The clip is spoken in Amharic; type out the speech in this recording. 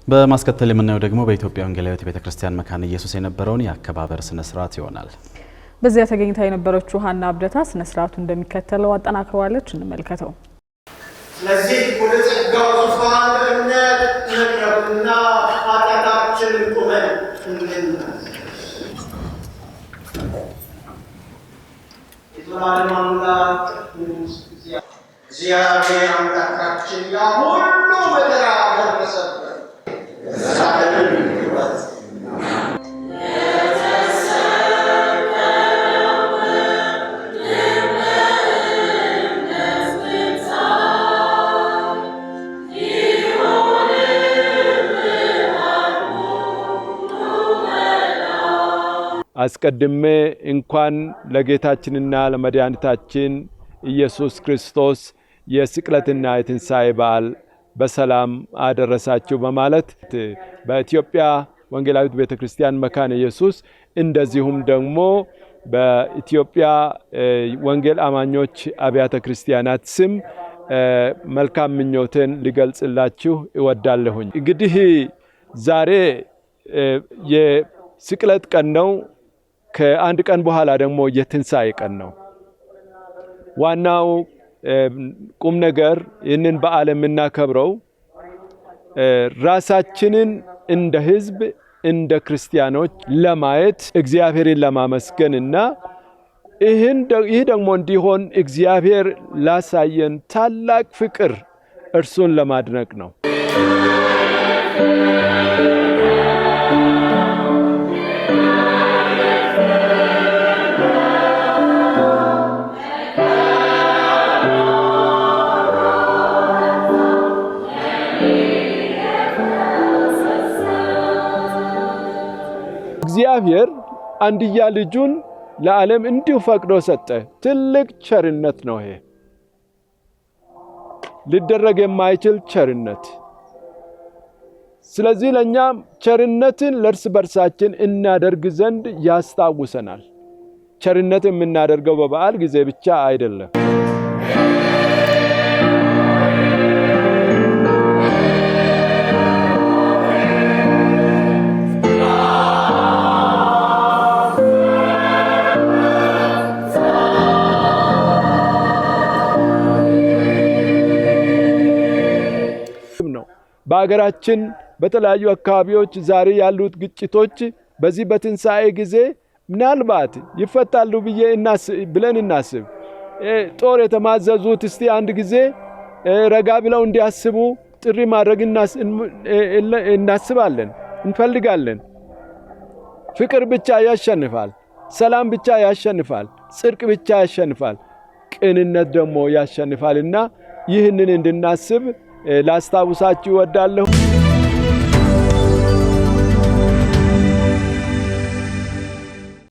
በማስከተል የምናየው ደግሞ በኢትዮጵያ ወንጌላዊት ቤተክርስቲያን መካነ ኢየሱስ የነበረውን የአከባበር ስነ ስርዓት ይሆናል። በዚያ ተገኝታ የነበረችው ሀና አብደታ ስነ ስርዓቱ እንደሚከተለው አጠናክረዋለች። እንመልከተው። ስለዚህ ወደ ጸጋው ዙፋን በእምነት እንቅረብና ኃጢአታችንን ቁመን የዘላለም አምላክ እግዚአብሔር አምላካችን ያ ሁሉ መከራ ደረሰበት ሳለን ሕይወት አስቀድሜ እንኳን ለጌታችንና ለመድኃኒታችን ኢየሱስ ክርስቶስ የስቅለትና የትንሣኤ በዓል በሰላም አደረሳችሁ በማለት በኢትዮጵያ ወንጌላዊት ቤተክርስቲያን መካነ ኢየሱስ እንደዚሁም ደግሞ በኢትዮጵያ ወንጌል አማኞች አብያተ ክርስቲያናት ስም መልካም ምኞቴን ሊገልጽላችሁ እወዳለሁኝ። እንግዲህ ዛሬ የስቅለት ቀን ነው። ከአንድ ቀን በኋላ ደግሞ የትንሣኤ ቀን ነው። ዋናው ቁም ነገር ይህንን በዓል የምናከብረው ራሳችንን እንደ ሕዝብ እንደ ክርስቲያኖች ለማየት እግዚአብሔርን ለማመስገንና ይህ ደግሞ እንዲሆን እግዚአብሔር ላሳየን ታላቅ ፍቅር እርሱን ለማድነቅ ነው። እግዚአብሔር አንድያ ልጁን ለዓለም እንዲሁ ፈቅዶ ሰጠ። ትልቅ ቸርነት ነው። ይሄ ሊደረግ የማይችል ቸርነት። ስለዚህ ለእኛም ቸርነትን ለእርስ በርሳችን እናደርግ ዘንድ ያስታውሰናል። ቸርነት የምናደርገው በበዓል ጊዜ ብቻ አይደለም። በአገራችን በተለያዩ አካባቢዎች ዛሬ ያሉት ግጭቶች በዚህ በትንሣኤ ጊዜ ምናልባት ይፈታሉ ብለን እናስብ። ጦር የተማዘዙት እስቲ አንድ ጊዜ ረጋ ብለው እንዲያስቡ ጥሪ ማድረግ እናስባለን፣ እንፈልጋለን። ፍቅር ብቻ ያሸንፋል፣ ሰላም ብቻ ያሸንፋል፣ ጽድቅ ብቻ ያሸንፋል፣ ቅንነት ደግሞ ያሸንፋልና ይህንን እንድናስብ ላስታውሳችሁ እወዳለሁ።